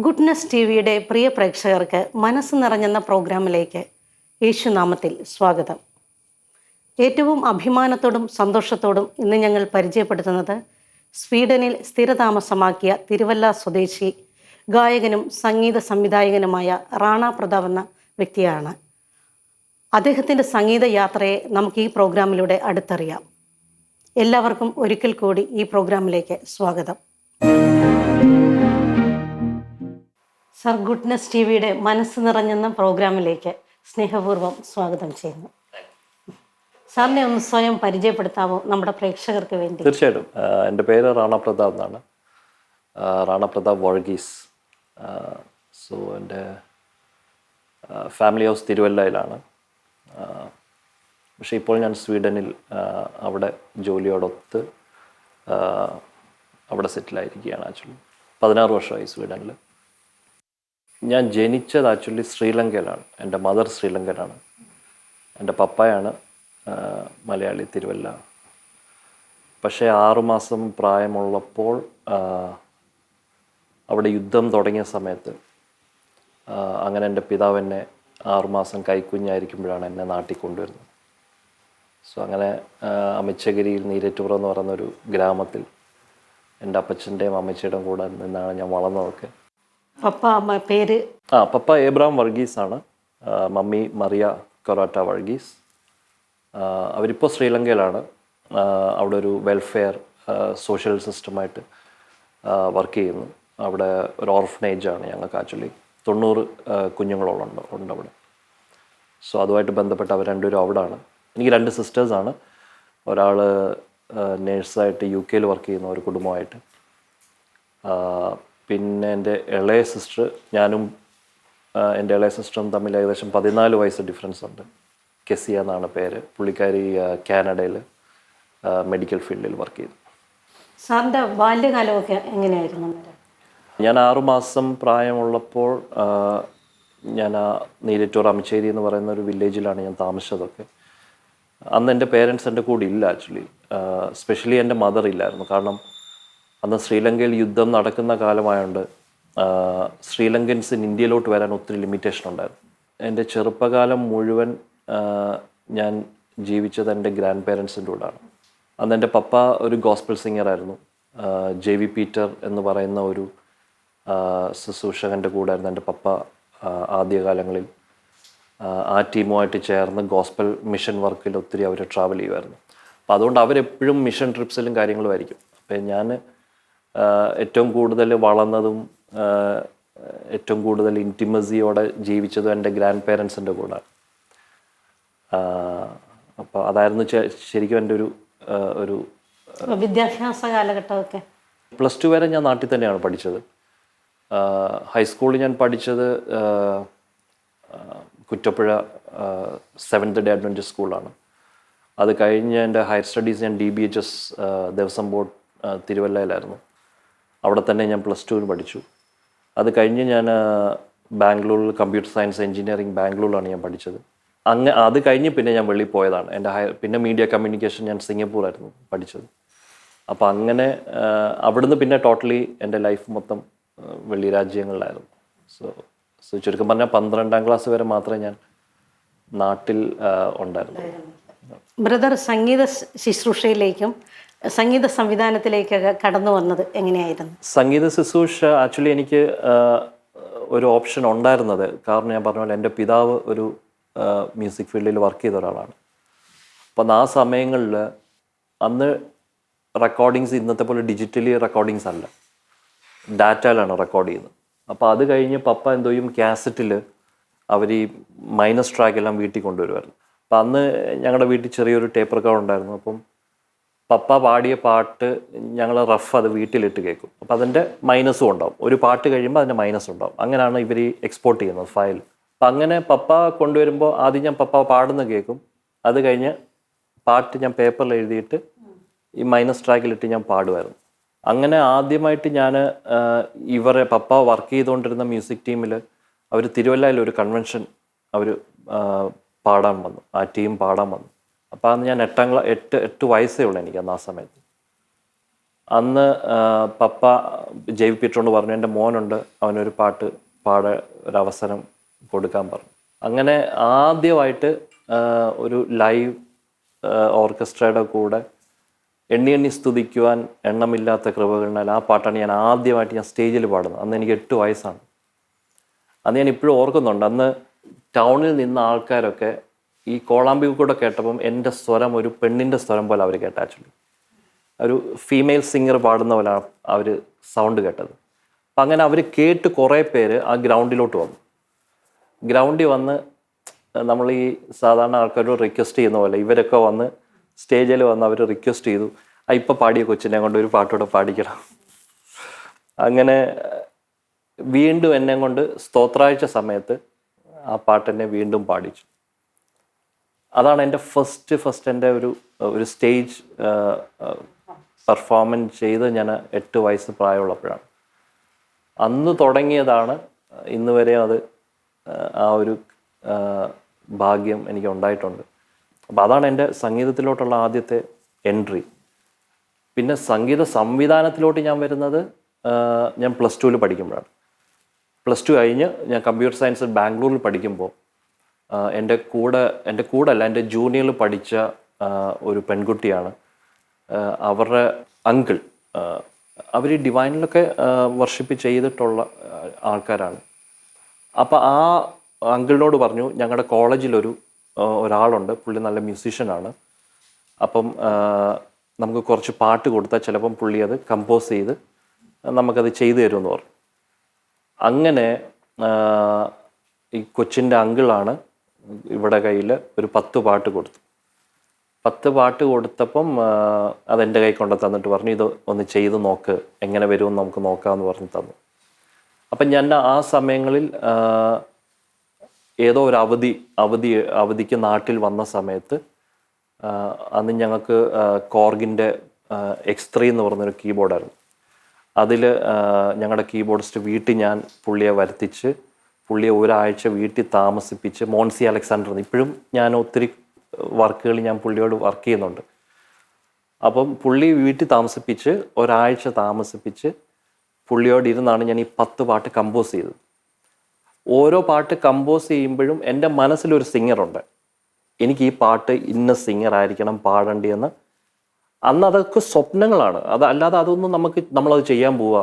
Goodness T വിയുടെ പ്രിയ പ്രേക്ഷകർക്ക് മനസ്സ് നിറഞ്ഞെന്ന പ്രോഗ്രാമിലേക്ക് യേശുനാമത്തിൽ സ്വാഗതം. ഏറ്റവും അഭിമാനത്തോടും സന്തോഷത്തോടും ഇന്ന് ഞങ്ങൾ പരിചയപ്പെടുത്തുന്നത് സ്വീഡനിൽ സ്ഥിരതാമസമാക്കിയ തിരുവല്ല സ്വദേശി ഗായകനും സംഗീത സംവിധായകനുമായ റാണ പ്രതാപ് എന്ന വ്യക്തിയാണ്. അദ്ദേഹത്തിൻ്റെ സംഗീത യാത്രയെ നമുക്ക് ഈ പ്രോഗ്രാമിലൂടെ അടുത്തറിയാം. എല്ലാവർക്കും ഒരിക്കൽ കൂടി ഈ പ്രോഗ്രാമിലേക്ക് സ്വാഗതം. സർ, ഗുഡ്നെസ് ടി വിയുടെ മനസ്സ് നിറഞ്ഞെന്ന പ്രോഗ്രാമിലേക്ക് സ്നേഹപൂർവ്വം സ്വാഗതം ചെയ്യുന്നു. സാറിനെ ഒന്ന് സ്വയം പരിചയപ്പെടുത്താമോ നമ്മുടെ പ്രേക്ഷകർക്ക് വേണ്ടി? തീർച്ചയായിട്ടും. എൻ്റെ പേര് റാണ പ്രതാപ് എന്നാണ്. റാണ പ്രതാപ് വർഗീസ്. സോ എൻ്റെ ഫാമിലി ഹൗസ് തിരുവല്ലയിലാണ്. പക്ഷേ ഇപ്പോൾ ഞാൻ സ്വീഡനിൽ അവിടെ ജോലിയോടൊത്ത് അവിടെ സെറ്റിലായിരിക്കുകയാണ്. ആക്ച്വലി 16 വർഷമായി സ്വീഡനിൽ. ഞാൻ ജനിച്ചത് ആക്ച്വലി ശ്രീലങ്കയിലാണ്. എൻ്റെ മദർ ശ്രീലങ്കനാണ്. എൻ്റെ പപ്പായാണ് മലയാളി, തിരുവല്ല. പക്ഷേ 6 മാസം പ്രായമുള്ളപ്പോൾ അവിടെ യുദ്ധം തുടങ്ങിയ സമയത്ത് അങ്ങനെ എൻ്റെ പിതാവ് എന്നെ 6 മാസം കൈക്കുഞ്ഞായിരിക്കുമ്പോഴാണ് എന്നെ നാട്ടിൽ കൊണ്ടുവരുന്നത്. സോ അങ്ങനെ അമിച്ചഗിരിയിൽ നീരേറ്റുപുറം എന്ന് പറയുന്നൊരു ഗ്രാമത്തിൽ എൻ്റെ അപ്പച്ചൻ്റെയും അമ്മച്ചിയുടെയും കൂടെ നിന്നാണ് ഞാൻ വളർന്നതൊക്കെ. പേര്? പപ്പ ഏബ്രഹാം വർഗീസ് ആണ്. മമ്മി മറിയ കൊറാറ്റ വർഗീസ്. അവരിപ്പോൾ ശ്രീലങ്കയിലാണ്. അവിടെ ഒരു വെൽഫെയർ സോഷ്യൽ സിസ്റ്റമായിട്ട് വർക്ക് ചെയ്യുന്നു. അവിടെ ഒരു ഓർഫനേജാണ് ഞങ്ങൾക്ക്. ആക്ച്വലി 90 കുഞ്ഞുങ്ങളോളം ഉണ്ട് അവിടെ. സോ അതുമായിട്ട് ബന്ധപ്പെട്ട് അവർ രണ്ടുപേരും അവിടെയാണ്. എനിക്ക് 2 സിസ്റ്റേഴ്സാണ്. ഒരാൾ നേഴ്സായിട്ട് UK വർക്ക് ചെയ്യുന്ന ഒരു കുടുംബമായിട്ട്. പിന്നെ എൻ്റെ ഇളയ സിസ്റ്റർ, ഞാനും എൻ്റെ ഇളയ സിസ്റ്ററും തമ്മിൽ ഏകദേശം 14 വയസ്സ് ഡിഫറൻസ് ഉണ്ട്. കെസിയ എന്നാണ് പേര്. പുള്ളിക്കാരി കാനഡയിൽ മെഡിക്കൽ ഫീൽഡിൽ വർക്ക് ചെയ്തു. സാറിൻ്റെ ബാല്യകാലമൊക്കെ എങ്ങനെയായിരുന്നു? ഞാൻ 6 മാസം പ്രായമുള്ളപ്പോൾ ഞാൻ നീരറ്റൂർ അമിച്ചേരി എന്ന് പറയുന്ന ഒരു വില്ലേജിലാണ് ഞാൻ താമസിച്ചതൊക്കെ. അന്ന് എൻ്റെ പേരൻസ് എൻ്റെ കൂടെ ഇല്ല ആക്ച്വലി. സ്പെഷ്യലി എൻ്റെ മദർ ഇല്ലായിരുന്നു. കാരണം അന്ന് ശ്രീലങ്കയിൽ യുദ്ധം നടക്കുന്ന കാലമായതുകൊണ്ട് ശ്രീലങ്കൻസിന് ഇന്ത്യയിലോട്ട് വരാൻ ഒത്തിരി ലിമിറ്റേഷൻ ഉണ്ടായിരുന്നു. എൻ്റെ ചെറുപ്പകാലം മുഴുവൻ ഞാൻ ജീവിച്ചത് എൻ്റെ ഗ്രാൻഡ് പേരൻസിൻ്റെ കൂടെയാണ്. അന്ന് എൻ്റെ പപ്പ ഒരു ഗോസ്പൽ സിംഗറായിരുന്നു. JV പീറ്റർ എന്ന് പറയുന്ന ഒരു ശുശ്രൂഷകൻ്റെ കൂടെയായിരുന്നു എൻ്റെ പപ്പ ആദ്യകാലങ്ങളിൽ. ആ ടീമുമായിട്ട് ചേർന്ന് ഗോസ്പൽ മിഷൻ വർക്കിൽ ഒത്തിരി അവർ ട്രാവൽ ചെയ്യുമായിരുന്നു. അപ്പോൾ അതുകൊണ്ട് അവരെപ്പോഴും മിഷൻ ട്രിപ്സിലും കാര്യങ്ങളും ആയിരിക്കും. അപ്പോൾ ഞാൻ ഏറ്റവും കൂടുതൽ വളർന്നതും ഏറ്റവും കൂടുതൽ ഇൻറ്റിമസിയോടെ ജീവിച്ചതും എൻ്റെ ഗ്രാൻഡ് പേരൻസിൻ്റെ കൂടെയാണ്. അപ്പോൾ അതായിരുന്നു ശരിക്കും എൻ്റെ ഒരു വിദ്യാഭ്യാസ കാലഘട്ടമൊക്കെ. +2 വരെ ഞാൻ നാട്ടിൽ തന്നെയാണ് പഠിച്ചത്. ഹൈസ്കൂളിൽ ഞാൻ പഠിച്ചത് കുറ്റപ്പുഴ 7th ഡേ അഡ്വെൻറ്റിസ്റ്റ് സ്കൂളാണ്. അത് കഴിഞ്ഞ് എൻ്റെ ഹയർ സ്റ്റഡീസ് ഞാൻ DBHS ദേവസ്വം ബോർഡ് തിരുവല്ലയിലായിരുന്നു. അവിടെ തന്നെ ഞാൻ +2 പഠിച്ചു. അത് കഴിഞ്ഞ് ഞാൻ ബാംഗ്ലൂരിൽ കമ്പ്യൂട്ടർ സയൻസ് എഞ്ചിനീയറിംഗ് ബാംഗ്ലൂരിലാണ് ഞാൻ പഠിച്ചത്. അത് കഴിഞ്ഞ് പിന്നെ ഞാൻ വെളിയിൽ പോയതാണ്. എൻ്റെ പിന്നെ മീഡിയ കമ്മ്യൂണിക്കേഷൻ ഞാൻ സിംഗപ്പൂരായിരുന്നു പഠിച്ചത്. അപ്പോൾ അങ്ങനെ അവിടുന്ന് പിന്നെ ടോട്ടലി എൻ്റെ ലൈഫ് മൊത്തം വെളി രാജ്യങ്ങളിലായിരുന്നു. സോ ചുരുക്കം പറഞ്ഞാൽ 12ാം ക്ലാസ് വരെ മാത്രമേ ഞാൻ നാട്ടിൽ ഉണ്ടായിരുന്നു. ബ്രദർ സംഗീത ശുശ്രൂഷയിലേക്കും സംഗീത സംവിധാനത്തിലേക്കൊക്കെ കടന്നു വന്നത് എങ്ങനെയായിരുന്നു? സംഗീത ശുശ്രൂഷ ആക്ച്വലി എനിക്ക് ഒരു ഓപ്ഷൻ ഉണ്ടായിരുന്നത്, കാരണം ഞാൻ പറഞ്ഞ പോലെ എൻ്റെ പിതാവ് ഒരു മ്യൂസിക് ഫീൽഡിൽ വർക്ക് ചെയ്ത ഒരാളാണ്. അപ്പം ആ സമയങ്ങളിൽ അന്ന് റെക്കോർഡിങ്സ് ഇന്നത്തെ പോലെ ഡിജിറ്റലി റെക്കോർഡിങ്സ് അല്ല, ഡാറ്റയിലാണ് റെക്കോർഡ് ചെയ്യുന്നത്. അപ്പോൾ അത് കഴിഞ്ഞ് പപ്പ എന്തോ ചെയ്യും, കാസറ്റിൽ അവർ ഈ മൈനസ് ട്രാക്കെല്ലാം വീട്ടിൽ കൊണ്ടുവരുമായിരുന്നു. അപ്പം അന്ന് ഞങ്ങളുടെ വീട്ടിൽ ചെറിയൊരു ടേപ്പ് റെക്കോർഡ് ഉണ്ടായിരുന്നു. അപ്പം പപ്പ പാടിയ പാട്ട് ഞങ്ങൾ റഫ് അത് വീട്ടിലിട്ട് കേൾക്കും. അപ്പോൾ അതിൻ്റെ മൈനസും ഉണ്ടാവും. ഒരു പാട്ട് കഴിയുമ്പോൾ അതിൻ്റെ മൈനസ് ഉണ്ടാവും. അങ്ങനെയാണ് ഇവർ എക്സ്പോർട്ട് ചെയ്യുന്നത് ഫയൽ. അപ്പം അങ്ങനെ പപ്പ കൊണ്ടുവരുമ്പോൾ ആദ്യം ഞാൻ പപ്പ പാടുന്ന കേൾക്കും. അത് കഴിഞ്ഞ് പാട്ട് ഞാൻ പേപ്പറിൽ എഴുതിയിട്ട് ഈ മൈനസ് ട്രാക്കിലിട്ട് ഞാൻ പാടുമായിരുന്നു. അങ്ങനെ ആദ്യമായിട്ട് ഞാൻ പപ്പ വർക്ക് ചെയ്തുകൊണ്ടിരുന്ന മ്യൂസിക് ടീമിൽ അവർ തിരുവല്ലയിൽ ഒരു കൺവെൻഷൻ അവർ പാടാൻ വന്നു. ആ ടീം പാടാൻ വന്നു. അപ്പോൾ അന്ന് ഞാൻ 8 വയസ്സേ ഉള്ളൂ എനിക്ക് അന്ന് ആ സമയത്ത്. അന്ന് പപ്പ ജെ.വി. പീറ്ററോട് പറഞ്ഞു, എൻ്റെ മോനുണ്ട്, അവനൊരു പാട്ട് ഒരവസരം കൊടുക്കാൻ പറഞ്ഞു. അങ്ങനെ ആദ്യമായിട്ട് ഒരു ലൈവ് ഓർക്കസ്ട്രയുടെ കൂടെ എണ്ണി എണ്ണി സ്തുതിക്കുവാൻ എണ്ണമില്ലാത്ത കൃപകളിനാൽ ആ പാട്ടാണ് ഞാൻ ആദ്യമായിട്ട് സ്റ്റേജിൽ പാടുന്നത്. അന്ന് എനിക്ക് 8 വയസ്സാണ്. അന്ന് ഞാൻ ഇപ്പോഴും ഓർക്കുന്നുണ്ട്. അന്ന് ടൗണിൽ നിന്ന ആൾക്കാരൊക്കെ ഈ കോളാമ്പി കൂടെ കേട്ടപ്പം എൻ്റെ സ്വരം ഒരു പെണ്ണിൻ്റെ സ്വരം പോലെ അവർ കേട്ട. ആക്ച്വലി ഒരു ഫീമെയിൽ സിംഗർ പാടുന്ന പോലെയാണ് അവർ സൗണ്ട് കേട്ടത്. അപ്പം അങ്ങനെ അവർ കേട്ട് കുറേ പേര് ആ ഗ്രൗണ്ടിലോട്ട് വന്നു. ഗ്രൗണ്ടിൽ വന്ന് നമ്മൾ ഈ സാധാരണ ആൾക്കാരോട് റിക്വസ്റ്റ് ചെയ്യുന്ന പോലെ ഇവരൊക്കെ വന്ന് സ്റ്റേജിൽ വന്ന് അവർ റിക്വസ്റ്റ് ചെയ്തു, ഇപ്പം പാടിയ കൊച്ചിനെ കൊണ്ട് ഒരു പാട്ടോടെ പാടിക്കണം. അങ്ങനെ വീണ്ടും എന്നെ കൊണ്ട് സ്തോത്രാഴ്ച സമയത്ത് ആ പാട്ടെന്നെ വീണ്ടും പാടിച്ചു. അതാണ് എൻ്റെ ഫസ്റ്റ് എൻ്റെ ഒരു സ്റ്റേജ് പെർഫോമൻസ് ചെയ്ത് ഞാൻ 8 വയസ്സ് പ്രായമുള്ളപ്പോഴാണ്. അന്ന് തുടങ്ങിയതാണ് ഇന്ന് വരെ അത് ആ ഒരു ഭാഗ്യം എനിക്ക് ഉണ്ടായിട്ടുണ്ട്. അപ്പോൾ അതാണ് എൻ്റെ സംഗീതത്തിലോട്ടുള്ള ആദ്യത്തെ എൻട്രി. പിന്നെ സംഗീത സംവിധാനത്തിലോട്ട് ഞാൻ വരുന്നത് ഞാൻ +2 പഠിക്കുമ്പോഴാണ്. +2 കഴിഞ്ഞ് ഞാൻ കമ്പ്യൂട്ടർ സയൻസ് ബാംഗ്ലൂരിൽ പഠിക്കുമ്പോൾ എൻ്റെ കൂടെ എൻ്റെ ജൂനിയറിൽ പഠിച്ച ഒരു പെൺകുട്ടിയാണ്. അവരുടെ അങ്കിൾ അവർ ഡിവൈനിലൊക്കെ വർഷിപ്പ് ചെയ്തിട്ടുള്ള ആൾക്കാരാണ്. അപ്പോൾ ആ അങ്കിളിനോട് പറഞ്ഞു, ഞങ്ങളുടെ കോളേജിലൊരു ഒരാളുണ്ട്, പുള്ളി നല്ല മ്യൂസീഷ്യനാണ്, അപ്പം നമുക്ക് കുറച്ച് പാട്ട് കൊടുത്താൽ ചിലപ്പം പുള്ളി അത് കമ്പോസ് ചെയ്ത് നമുക്കത് ചെയ്തു തരുമെന്ന് പറഞ്ഞു. അങ്ങനെ ഈ കൊച്ചിൻ്റെ അങ്കിളാണ് ഇവിടെ കയ്യിൽ ഒരു 10 പാട്ട് കൊടുത്തു. 10 പാട്ട് കൊടുത്തപ്പം അതെൻ്റെ കൈ കൊണ്ട് തന്നിട്ട് പറഞ്ഞു, ഇത് ഒന്ന് ചെയ്ത് നോക്ക്, എങ്ങനെ വരുമെന്ന് നമുക്ക് നോക്കാമെന്ന് പറഞ്ഞ് തന്നു. അപ്പം ഞാൻ ആ സമയങ്ങളിൽ ഏതോ ഒരു അവധിക്ക് നാട്ടിൽ വന്ന സമയത്ത് അന്ന് ഞങ്ങൾക്ക് കോർഗിൻ്റെ X3 എന്ന് പറഞ്ഞൊരു കീബോർഡായിരുന്നു. അതിൽ ഞങ്ങളുടെ കീബോർഡിസ്റ്റ് വീട്ടിൽ ഞാൻ പുള്ളിയെ വരുത്തിച്ച് പുള്ളിയെ ഒരാഴ്ച വീട്ടിൽ താമസിപ്പിച്ച്, മോൺസി അലക്സാണ്ടർ, ഇപ്പോഴും ഞാൻ ഒത്തിരി വർക്കുകൾ ഞാൻ പുള്ളിയോട് വർക്ക് ചെയ്യുന്നുണ്ട്. അപ്പം പുള്ളി വീട്ടിൽ താമസിപ്പിച്ച് ഒരാഴ്ച താമസിപ്പിച്ച് പുള്ളിയോട് ഇരുന്നാണ് ഞാൻ ഈ 10 പാട്ട് കമ്പോസ് ചെയ്തത്. ഓരോ പാട്ട് കമ്പോസ് ചെയ്യുമ്പോഴും എൻ്റെ മനസ്സിലൊരു സിംഗറുണ്ട്, എനിക്ക് ഈ പാട്ട് ഇന്ന സിംഗർ ആയിരിക്കണം പാടേണ്ടിയെന്ന്. അന്ന് അതൊക്കെ സ്വപ്നങ്ങളാണ്, അല്ലാതെ അതൊന്നും നമ്മളത് ചെയ്യാൻ പോവുക.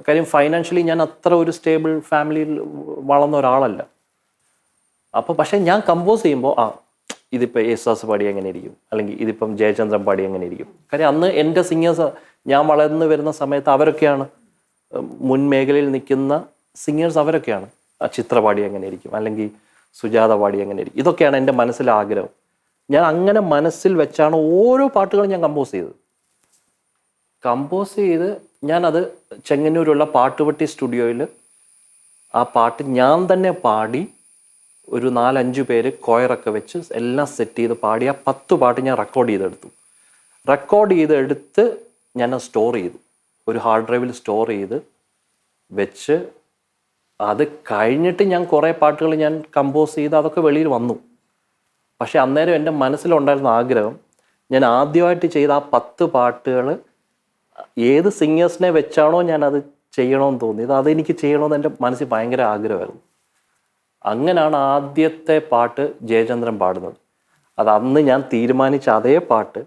കാര്യം ഫൈനാൻഷ്യലി ഞാൻ അത്ര ഒരു സ്റ്റേബിൾ ഫാമിലിയിൽ വളർന്ന ഒരാളല്ല. അപ്പോൾ പക്ഷേ ഞാൻ കമ്പോസ് ചെയ്യുമ്പോൾ ഇതിപ്പോൾ യേശുദാസ് പാടി എങ്ങനെ ഇരിക്കും, അല്ലെങ്കിൽ ഇതിപ്പം ജയചന്ദ്രൻ പാടി എങ്ങനെ ഇരിക്കും. കാര്യം അന്ന് എൻ്റെ സിംഗേഴ്സ് ഞാൻ വളർന്നു വരുന്ന സമയത്ത് അവരൊക്കെയാണ് മുൻമേഖലയിൽ നിൽക്കുന്ന സിംഗേഴ്സ്, അവരൊക്കെയാണ്. ചിത്ര പാടി എങ്ങനെ ഇരിക്കും, അല്ലെങ്കിൽ സുജാത പാടി എങ്ങനെ ഇരിക്കും, ഇതൊക്കെയാണ് എൻ്റെ മനസ്സിലെ ആഗ്രഹം. ഞാൻ അങ്ങനെ മനസ്സിൽ വെച്ചാണ് ഓരോ പാട്ടുകളും ഞാൻ കമ്പോസ് ചെയ്ത് ഞാനത് ചെങ്ങന്നൂരുള്ള പാട്ടുപെട്ടി സ്റ്റുഡിയോയിൽ ആ പാട്ട് ഞാൻ തന്നെ പാടി ഒരു 4-5 പേര് കൊയറൊക്കെ വെച്ച് എല്ലാം സെറ്റ് ചെയ്ത് പാടി ആ 10 പാട്ട് ഞാൻ റെക്കോർഡ് ചെയ്തെടുത്ത് ഞാൻ സ്റ്റോർ ചെയ്തു. ഒരു ഹാർഡ് ഡ്രൈവിൽ സ്റ്റോർ ചെയ്ത് വെച്ച് അത് കഴിഞ്ഞിട്ട് ഞാൻ കുറേ പാട്ടുകൾ ഞാൻ കമ്പോസ് ചെയ്ത് അതൊക്കെ വെളിയിൽ വന്നു. പക്ഷെ അന്നേരം എൻ്റെ മനസ്സിലുണ്ടായിരുന്ന ആഗ്രഹം, ഞാൻ ആദ്യമായിട്ട് ചെയ്ത ആ 10 പാട്ടുകൾ ഏത് സിംഗേഴ്സിനെ വെച്ചാണോ ഞാനത് ചെയ്യണമെന്ന് തോന്നിയത് അതെനിക്ക് ചെയ്യണമെന്ന് എൻ്റെ മനസ്സിൽ ഭയങ്കര ആഗ്രഹമായിരുന്നു. അങ്ങനെയാണ് ആദ്യത്തെ പാട്ട് ജയചന്ദ്രൻ പാടുന്നത്. അത് അന്ന് ഞാൻ തീരുമാനിച്ച അതേ പാട്ട്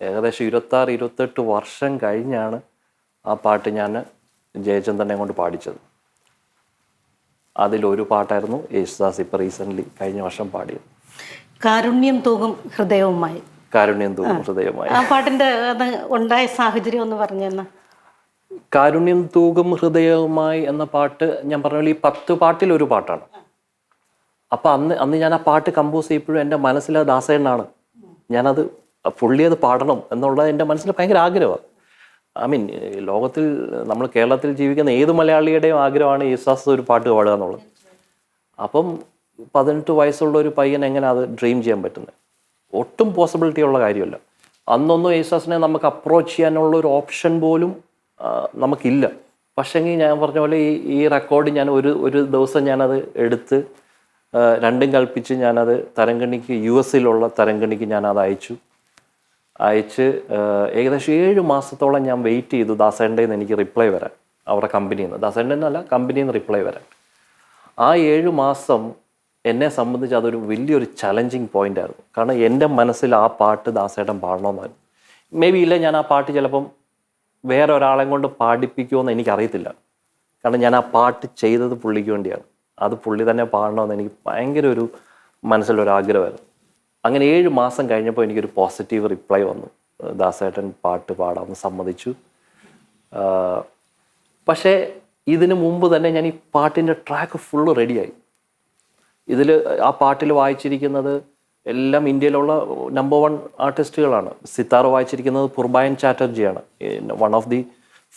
ഏകദേശം 26-28 വർഷം കഴിഞ്ഞാണ് ആ പാട്ട് ഞാൻ ജയചന്ദ്രനെ കൊണ്ട് പാടിച്ചത്. അതിലൊരു പാട്ടായിരുന്നു യേശുദാസ് ഇപ്പോൾ റീസെൻ്റ്ലി കഴിഞ്ഞ വർഷം പാടിയത്, കാരുണ്യം തൂകും ഹൃദയവുമായി. ആ പാട്ടിന്റെ ഉണ്ടായ സാഹചര്യം ഒന്ന് പറഞ്ഞു. കാരുണ്യം തൂകും ഹൃദയവുമായി എന്ന പാട്ട് ഞാൻ പറഞ്ഞ പോലെ ഈ 10 പാട്ടിൽ ഒരു പാട്ടാണ്. അപ്പം അന്ന് ഞാൻ ആ പാട്ട് കമ്പോസ് ചെയ്യപ്പോഴും എൻ്റെ മനസ്സിൽ ദാസേണ്ണാണ്, ഞാനത് പുള്ളി അത് പാടണം എന്നുള്ളത് എൻ്റെ മനസ്സിൽ ഭയങ്കര ആഗ്രഹമാണ്. ലോകത്തിൽ നമ്മൾ കേരളത്തിൽ ജീവിക്കുന്ന ഏത് മലയാളിയുടെയും ആഗ്രഹമാണ് യേശുദാസ് ഒരു പാട്ട് പാടുക എന്നുള്ളത്. അപ്പം 18 വയസ്സുള്ള ഒരു പയ്യൻ എങ്ങനെ അത് ഡ്രീം ചെയ്യാൻ പറ്റുന്നത്? ഒട്ടും പോസിബിലിറ്റി ഉള്ള കാര്യമല്ല. അന്നൊന്നും യേശുദാസിനെ നമുക്ക് അപ്രോച്ച് ചെയ്യാനുള്ള ഒരു ഓപ്ഷൻ പോലും നമുക്കില്ല. പക്ഷേങ്കിൽ ഞാൻ പറഞ്ഞ പോലെ ഈ റെക്കോർഡ് ഞാൻ ഒരു ദിവസം ഞാനത് എടുത്ത് രണ്ടും കൽപ്പിച്ച് ഞാനത് തരംഗണിക്ക്, US തരംഗണിക്ക് ഞാനത് അയച്ചു. അയച്ച് ഏകദേശം 7 മാസത്തോളം ഞാൻ വെയിറ്റ് ചെയ്തു ദാസേട്ടൻ്റെ നിന്ന് എനിക്ക് റിപ്ലൈ വരാൻ, അവരുടെ കമ്പനിയിൽ നിന്ന്, ദാസേട്ടൻ്റെ നിന്നല്ല കമ്പനിയിൽ നിന്ന് റിപ്ലൈ വരാൻ. ആ 7 മാസം എന്നെ സംബന്ധിച്ച് അതൊരു വലിയൊരു ചലഞ്ചിങ് പോയിന്റ് ആയിരുന്നു. കാരണം എൻ്റെ മനസ്സിൽ ആ പാട്ട് ദാസേട്ടൻ പാടണമെന്നായിരുന്നു. മേ ബി ഇല്ല, ഞാൻ ആ പാട്ട് ചിലപ്പം വേറെ ഒരാളെ കൊണ്ട് പാടിപ്പിക്കുമെന്ന് എനിക്കറിയത്തില്ല. കാരണം ഞാൻ ആ പാട്ട് ചെയ്തത് പുള്ളിക്ക് വേണ്ടിയാണ്. അത് പുള്ളി തന്നെ പാടണമെന്ന് എനിക്ക് ഭയങ്കര ഒരു മനസ്സിലൊരാഗ്രഹമായിരുന്നു. അങ്ങനെ 7 മാസം കഴിഞ്ഞപ്പോൾ എനിക്കൊരു പോസിറ്റീവ് റിപ്ലൈ വന്നു. ദാസേട്ടൻ പാട്ട് പാടാമെന്ന് സമ്മതിച്ചു. പക്ഷേ ഇതിനു മുമ്പ് തന്നെ ഞാൻ ഈ പാട്ടിൻ്റെ ട്രാക്ക് ഫുള്ള് റെഡിയായി. ഇതിൽ ആ പാട്ടിൽ വായിച്ചിരിക്കുന്നത് എല്ലാം ഇന്ത്യയിലുള്ള നമ്പർ 1 ആർട്ടിസ്റ്റുകളാണ്. സിത്താർ വായിച്ചിരിക്കുന്നത് പുർബായൻ ചാറ്റർജിയാണ്, one of the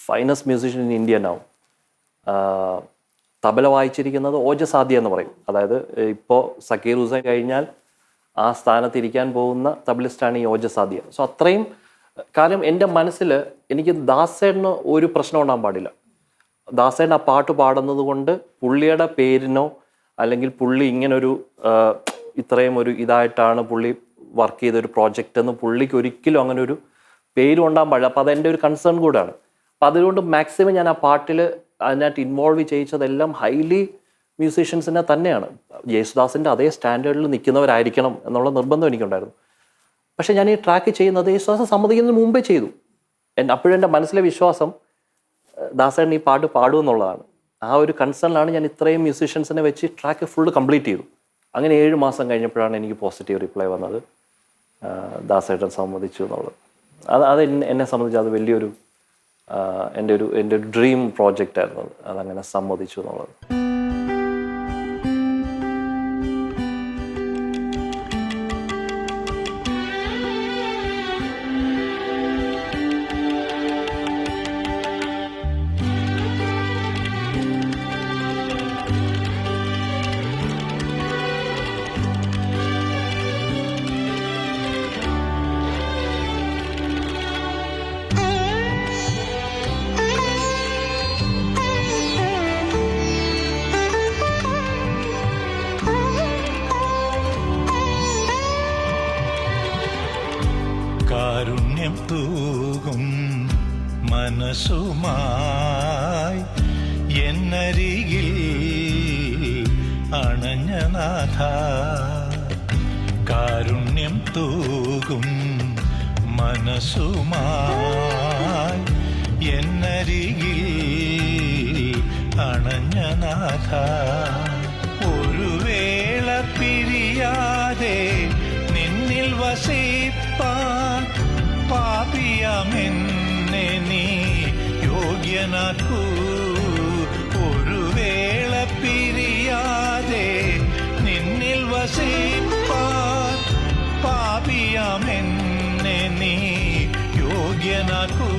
finest musician in India now. Tabla വായിച്ചിരിക്കുന്നത് ഓജസാദിയ എന്ന് പറയും. അതായത് ഇപ്പോൾ സക്കീർ ഹുസൈൻ കഴിഞ്ഞാൽ ആ സ്ഥാനത്തിരിക്കാൻ പോകുന്ന തബലിസ്റ്റാണ് ഈ ഓജസാദിയ. സോ അത്രയും കാര്യം എൻ്റെ മനസ്സിൽ എനിക്ക് ദാസേട്ടന് ഒരു പ്രശ്നം ഉണ്ടാകാൻ പാടില്ല. ദാസേട്ടൻ ആ പാട്ട് പാടുന്നത് കൊണ്ട് പുള്ളിയുടെ പേരിനോ അല്ലെങ്കിൽ പുള്ളി ഇങ്ങനൊരു ഇത്രയും ഒരു ഇതായിട്ടാണ് പുള്ളി വർക്ക് ചെയ്തൊരു പ്രോജക്റ്റ് എന്ന് പുള്ളിക്ക് ഒരിക്കലും അങ്ങനെ ഒരു പേരും ഉണ്ടാകാൻ പാടില്ല. അപ്പോൾ അതെൻ്റെ ഒരു കൺസേൺ കൂടെയാണ്. അപ്പം അതുകൊണ്ട് മാക്സിമം ഞാൻ ആ പാട്ടിൽ അതിനകത്ത് ഇൻവോൾവ് ചെയ്യിച്ചതെല്ലാം ഹൈലി മ്യൂസീഷ്യൻസിനെ തന്നെയാണ്. യേശുദാസിൻ്റെ അതേ സ്റ്റാൻഡേർഡിൽ നിൽക്കുന്നവരായിരിക്കണം എന്നുള്ള നിർബന്ധം എനിക്കുണ്ടായിരുന്നു. പക്ഷേ ഞാൻ ഈ ട്രാക്ക് ചെയ്യുന്നത് യേശുദാസ് സമ്മതിക്കുന്നതിന് മുമ്പേ ചെയ്തു. അപ്പോഴും എൻ്റെ മനസ്സിലെ വിശ്വാസം ദാസേട്ടൻ ഈ പാട്ട് പാടുമെന്നുള്ളതാണ്. ആ ഒരു കൺസേണിലാണ് ഞാൻ ഇത്രയും മ്യൂസീഷ്യൻസിനെ വെച്ച് ട്രാക്ക് ഫുള്ള് കംപ്ലീറ്റ് ചെയ്തു. അങ്ങനെ 7 മാസം കഴിഞ്ഞപ്പോഴാണ് എനിക്ക് പോസിറ്റീവ് റിപ്ലൈ വന്നത്, ദാസേട്ടൻ സമ്മതിച്ചു എന്നുള്ളത്. അത് എന്നെ സംബന്ധിച്ച് അത് വലിയൊരു എൻ്റെ ഒരു ഡ്രീം പ്രോജക്റ്റ് ആയിരുന്നു. അതങ്ങനെ സമ്മതിച്ചു എന്നുള്ളത്. കാരുണ്യം തൂകും മനസ്സുമായി എന്നരികിൽ അണഞ്ഞ നാഥ, കാരുണ്യം തൂകും മനസ്സുമായി എന്നരികിൽ അണഞ്ഞ നാഥ, ഒരു വേള പിരിയാതെ നിന്നിൽ വസിപ്പാൻ പാപിയാമെന്നെ നീ യോഗ്യനാക്കൂ. ഒരു വേള പിരിയാതെ നിന്നിൽ വസിപ്പാൻ പാപിയാമെന്നെ നീ യോഗ്യനാക്കൂ.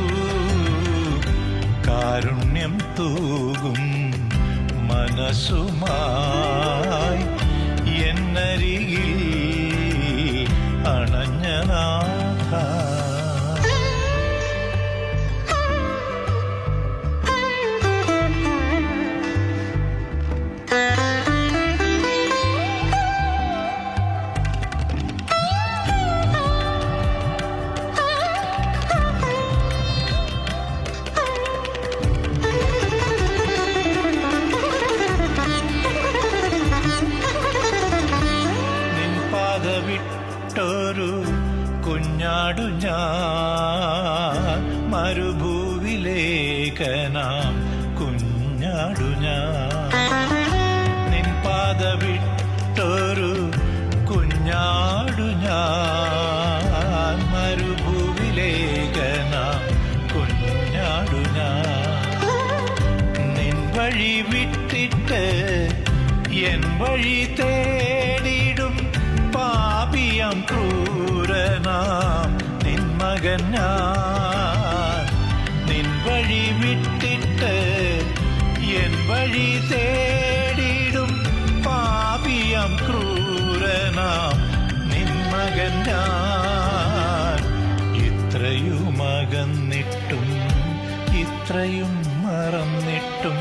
കാരുണ്യം തൂകും മനസ്സുമായി എന്നരികിൽ അണഞ്ഞ നാഥ. വിട്ടൊരു കുഞ്ഞാടു ഞാൻ, മരുഭൂവിലേക്കനാം കുഞ്ഞാടു ഞാൻ. നിൻ പാത വിട്ടൊരു കുഞ്ഞാടു ഞാൻ, മരുഭൂവിലേക്കനാം കുഞ്ഞാടു ഞാൻ. നിൻ വഴി വിട്ടിട്ട് എൻ വഴി തേടിടും പാപിയാം ക്രൂരനാം നിൻ മകൻ ഞാൻ. നിൻ വഴി വിട്ടിട്ട് എൻ വഴി തേടിടും പാപിയാം ക്രൂരനാം നിൻ മകൻ ഞാൻ. ഇത്രയും അകന്നിട്ടും ഇത്രയും മറന്നിട്ടും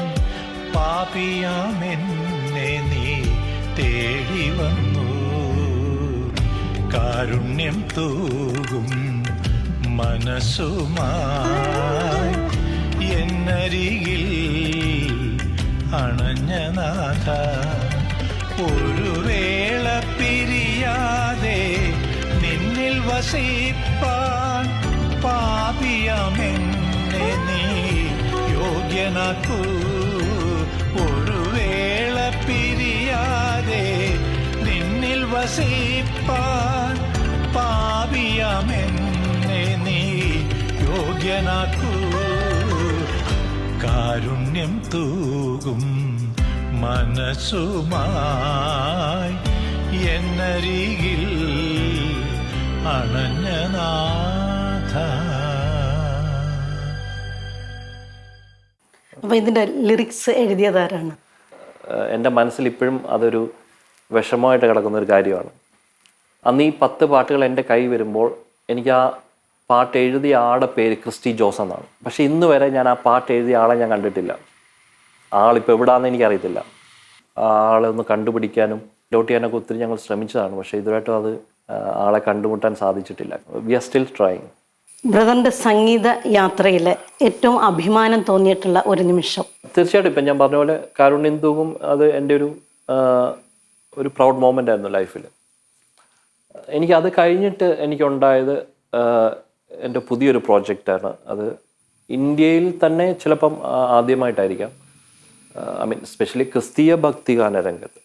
പാപിയാമെന്നെ നീ തേടി വന്നു. കാരുണ്യം തൂകും മനസ്സുമായി എന്നരികിൽ അണഞ്ഞ നാഥ, ഒരു വേള പിരിയാതെ നിന്നിൽ വസിപ്പാൻ പാപിയാമെന്നെ നീ യോഗ്യനാക്കൂ. ഒരു വേള പിരിയാതെ നിന്നിൽ വസിപ്പാൻ പാപിയാമെന്നെ നീ യോഗ്യനാക്കൂ. കാരുണ്യം തൂകും മനസ്സുമായി എന്നരികിൽ അണഞ്ഞ നാഥ. അപ്പോൾ ഇതിൻ്റെ ലിറിക്സ് എഴുതിയതാരാണ്? എൻ്റെ മനസ്സിൽ ഇപ്പോഴും അതൊരു വിഷമമായിട്ട് കിടക്കുന്ന ഒരു കാര്യമാണ്. അന്ന് ഈ 10 പാട്ടുകൾ എൻ്റെ കൈ വരുമ്പോൾ എനിക്ക് ആ പാട്ട് എഴുതിയ ആളുടെ പേര് ക്രിസ്റ്റി ജോസ് എന്നാണ്. പക്ഷേ ഇന്ന് വരെ ഞാൻ ആ പാട്ട് എഴുതിയ ആളെ ഞാൻ കണ്ടിട്ടില്ല. ആളിപ്പോൾ എവിടാന്ന് എനിക്കറിയത്തില്ല. ആ ആളെ ഒന്ന് കണ്ടുപിടിക്കാനും നോട്ട് ചെയ്യാനൊക്കെ ഒത്തിരി ഞങ്ങൾ ശ്രമിച്ചതാണ്. പക്ഷേ ഇതുവരെയായിട്ടും അത് ആളെ കണ്ടുമുട്ടാൻ സാധിച്ചിട്ടില്ല. We are still trying. ബ്രദറിൻ്റെ സംഗീത യാത്രയിൽ ഏറ്റവും അഭിമാനം തോന്നിയിട്ടുള്ള ഒരു നിമിഷം? തീർച്ചയായിട്ടും ഇപ്പം ഞാൻ പറഞ്ഞ പോലെ കാരുണ്യം തൂകും അത് എൻ്റെ ഒരു പ്രൗഡ് മൊമെൻ്റ് ആയിരുന്നു ലൈഫിൽ. എനിക്കത് കഴിഞ്ഞിട്ട് എനിക്കുണ്ടായത് എൻ്റെ പുതിയൊരു പ്രോജക്റ്റാണ്. അത് ഇന്ത്യയിൽ തന്നെ ചിലപ്പം ആദ്യമായിട്ടായിരിക്കാം. ഐ മീൻ സ്പെഷ്യലി ക്രിസ്തീയ ഭക്തിഗാന രംഗത്ത്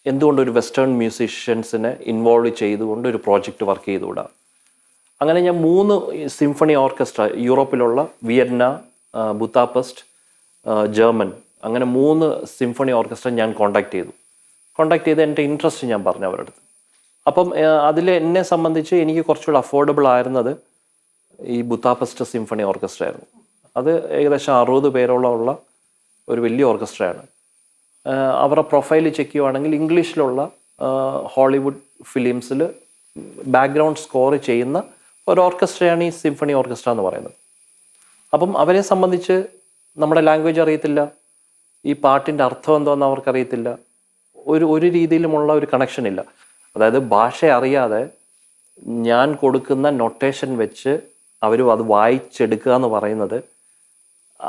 എന്തുകൊണ്ടൊരു വെസ്റ്റേൺ മ്യൂസീഷ്യൻസിനെ ഇൻവോൾവ് ചെയ്തുകൊണ്ട് ഒരു പ്രോജക്റ്റ് വർക്ക് ചെയ്തുകൂടാ. അങ്ങനെ ഞാൻ 3 symphony orchestra, യൂറോപ്പിലുള്ള Vienna, Budapest, German, അങ്ങനെ 3 സിംഫണി ഓർക്കസ്ട്ര ഞാൻ കോണ്ടാക്ട് ചെയ്ത് എൻ്റെ ഇൻട്രസ്റ്റ് ഞാൻ പറഞ്ഞു അവരുടെ അടുത്ത്. അപ്പം അതിൽ എന്നെ സംബന്ധിച്ച് എനിക്ക് കുറച്ചുകൂടെ അഫോർഡബിൾ ആയിരുന്നത് ഈ ബുദാപെസ്റ്റ് സിംഫണി ഓർക്കസ്ട്ര ആയിരുന്നു. അത് ഏകദേശം 60 പേരോളം ഉള്ള ഒരു വലിയ ഓർക്കസ്ട്രയാണ്. അവരുടെ പ്രൊഫൈൽ ചെക്ക് ചെയ്യുവാണെങ്കിൽ ഇംഗ്ലീഷിലുള്ള ഹോളിവുഡ് ഫിലിംസിൽ ബാക്ക്ഗ്രൗണ്ട് സ്കോർ ചെയ്യുന്ന ഒരു ഓർക്കസ്ട്രയാണ് ഈ സിംഫണി ഓർക്കസ്ട്ര എന്ന് പറയുന്നത്. അപ്പം അവരെ സംബന്ധിച്ച് നമ്മുടെ ലാംഗ്വേജ് അറിയത്തില്ല, ഈ പാട്ടിൻ്റെ അർത്ഥം എന്തോന്ന് അവർക്കറിയത്തില്ല, ഒരു രീതിയിലുമുള്ള ഒരു കണക്ഷൻ ഇല്ല. അതായത് ഭാഷ അറിയാതെ ഞാൻ കൊടുക്കുന്ന നൊട്ടേഷൻ വെച്ച് അവർ അത് വായിച്ചെടുക്കുക എന്ന് പറയുന്നത്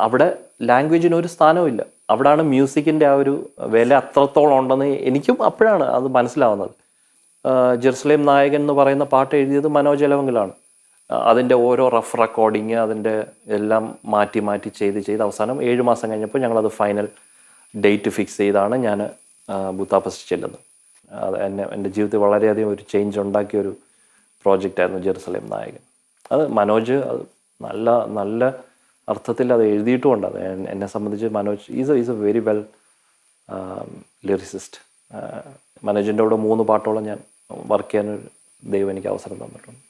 അവിടെ ലാംഗ്വേജിന് ഒരു സ്ഥാനവും. അവിടെയാണ് മ്യൂസിക്കിൻ്റെ ആ ഒരു വില അത്രത്തോളം ഉണ്ടെന്ന് എനിക്കും അപ്പോഴാണ് അത് മനസ്സിലാവുന്നത്. ജെറുസലേം നായകൻ എന്ന് പറയുന്ന പാട്ട് എഴുതിയത് മനോജ് എലവങ്കിലാണ്. അതിൻ്റെ ഓരോ റഫ് റെക്കോർഡിങ് അതിൻ്റെ എല്ലാം മാറ്റി ചെയ്ത് അവസാനം 7 മാസം കഴിഞ്ഞപ്പോൾ ഞങ്ങളത് ഫൈനൽ ഡേറ്റ് ഫിക്സ് ചെയ്താണ് ഞാൻ ബുദാപെസ്റ്റ് ചെല്ലുന്നത്. അത് എൻ്റെ ജീവിതത്തിൽ വളരെയധികം ഒരു ചേഞ്ച് ഉണ്ടാക്കിയൊരു പ്രോജക്റ്റായിരുന്നു ജെറുസലേം നായകൻ. അത് മനോജ് അത് നല്ല അർത്ഥത്തിൽ അത് എഴുതിയിട്ടുമുണ്ട്. അത് എന്നെ സംബന്ധിച്ച് Manoj is a very well lyricist. മനോജിൻ്റെ കൂടെ 3 പാട്ടോളം ഞാൻ വർക്ക് ചെയ്യാനൊരു ദൈവം എനിക്ക് അവസരം തന്നിട്ടുണ്ട്.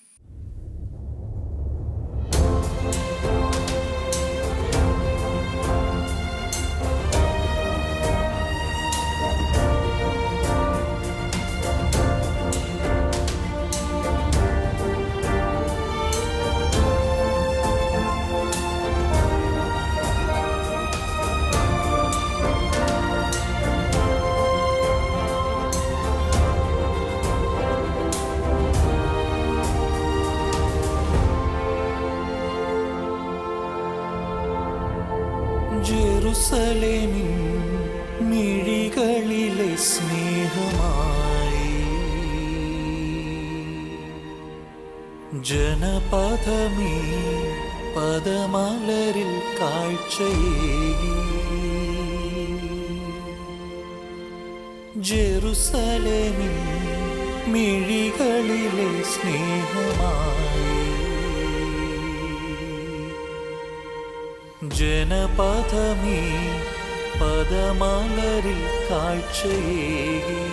ജെറുസലേമിൻ മിഴികളിലെ സ്നേഹമായി ജനപഥമീ പദമലരിൽ കാഴ്ചയേകി. ജെറുസലേമിൻ മിഴികളിലെ സ്നേഹമായി ജനപഥമീ പദമലരിൽ കാഴ്ചയേകി.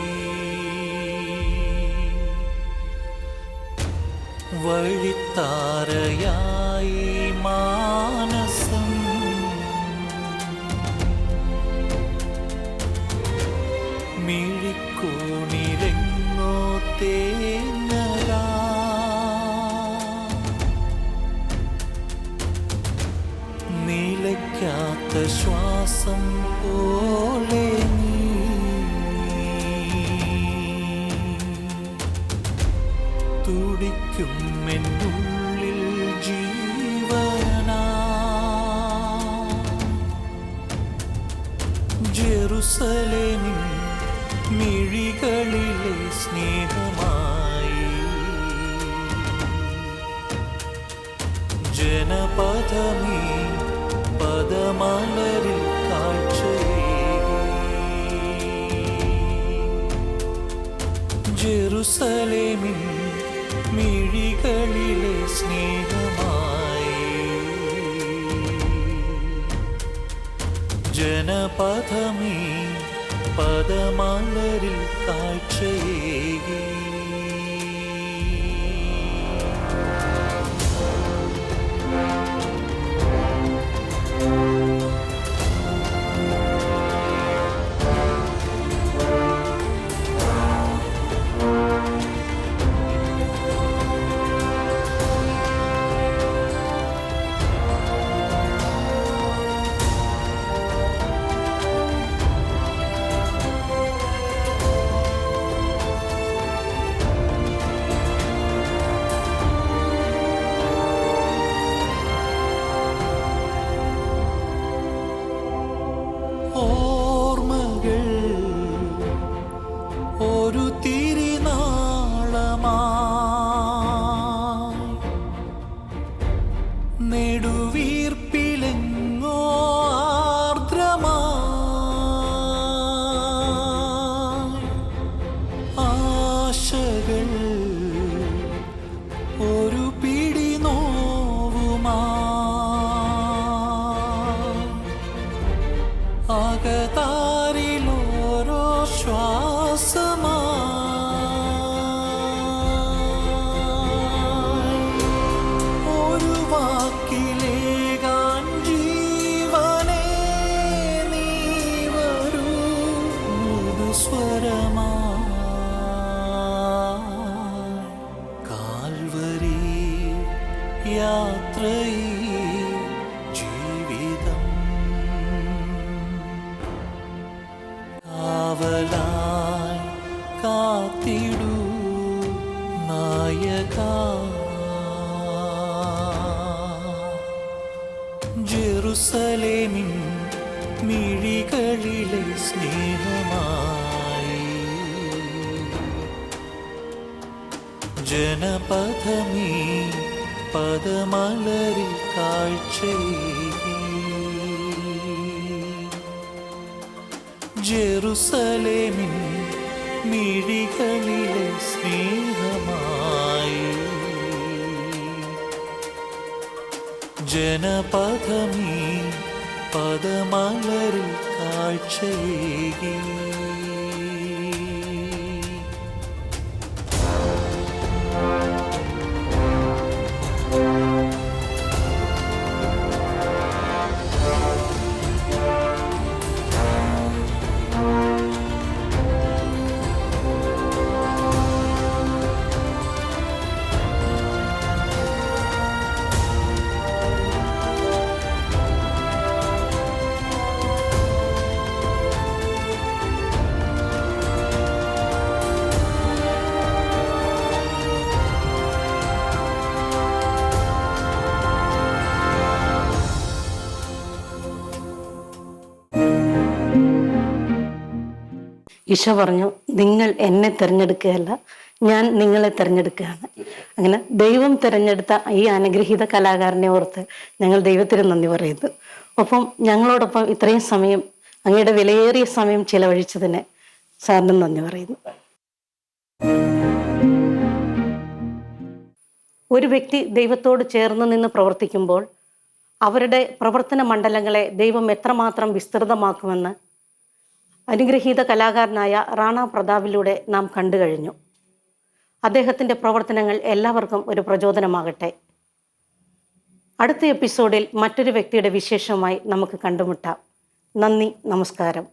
വഴിത്താരയായി മാനസം മിഴിക്കോണിരെങ്ങോ തേങ്ങലാ നിലയ്ക്കാത്ത ശ്വാസം പോലെ നീ തുടിക്കും എന്നുള്ളിൽ ജെറുസലേമിൻ മിഴികളിലെ സ്നേഹമായി ജനപദമേ പദമലരിൽ ജെറുസലേമിൻ മിഴികളിലെ സ്നേഹമായി ജനപദമേ പദമലരിൽ കാഴ്ചയേകി ഓർമ്മകൾ ഒരു തിരിനാളമായി നെടുവീർപ്പിലെങ്ങോ ആർദ്രമായി ആശകൾ ഒരു പിടി നോവുമായി അകതാരിലോരോ ശ്വാസമായി ഒരു വാക്കിലേകാൻ ജീവനേ നീ വരൂ മൃദുസ്വരമായി കാൽവരി യാത്രയിൽ ജീവിതം കാവലായി കാത്തിടൂ നായക ജെറുസലേമിൻ മിഴികളിലെ സ്നേഹമായി ജനപദമേ പദമലരിൽ കാഴ്ചയേകി ജെറുസലേമിൻ മിഴികളിലെ സ്നേഹമായി ജനപദമേ പദമലരിൽ കാഴ്ചയേകി ഈശോ പറഞ്ഞു, നിങ്ങൾ എന്നെ തിരഞ്ഞെടുക്കുകയല്ല, ഞാൻ നിങ്ങളെ തിരഞ്ഞെടുക്കുകയാണ്. അങ്ങനെ ദൈവം തിരഞ്ഞെടുത്ത ഈ അനുഗ്രഹീത കലാകാരനെ ഓർത്ത് ഞങ്ങൾ ദൈവത്തിന് നന്ദി പറയുന്നു. ഒപ്പം ഞങ്ങളോടൊപ്പം ഇത്രയും സമയം, അങ്ങയുടെ വിലയേറിയ സമയം ചിലവഴിച്ചതിന് സാറിനും നന്ദി പറയുന്നു. ഒരു വ്യക്തി ദൈവത്തോട് ചേർന്ന് നിന്ന് പ്രവർത്തിക്കുമ്പോൾ അവരുടെ പ്രവർത്തന മണ്ഡലങ്ങളെ ദൈവം എത്രമാത്രം വിസ്തൃതമാക്കുമെന്ന് അനുഗ്രഹീത കലാകാരനായ റാണ പ്രതാപിലൂടെ നാം കണ്ടു കഴിഞ്ഞു. അദ്ദേഹത്തിൻ്റെ പ്രവർത്തനങ്ങൾ എല്ലാവർക്കും ഒരു പ്രചോദനമാകട്ടെ. അടുത്ത എപ്പിസോഡിൽ മറ്റൊരു വ്യക്തിയുടെ വിശേഷവുമായി നമുക്ക് കണ്ടുമുട്ടാം. നന്ദി, നമസ്കാരം.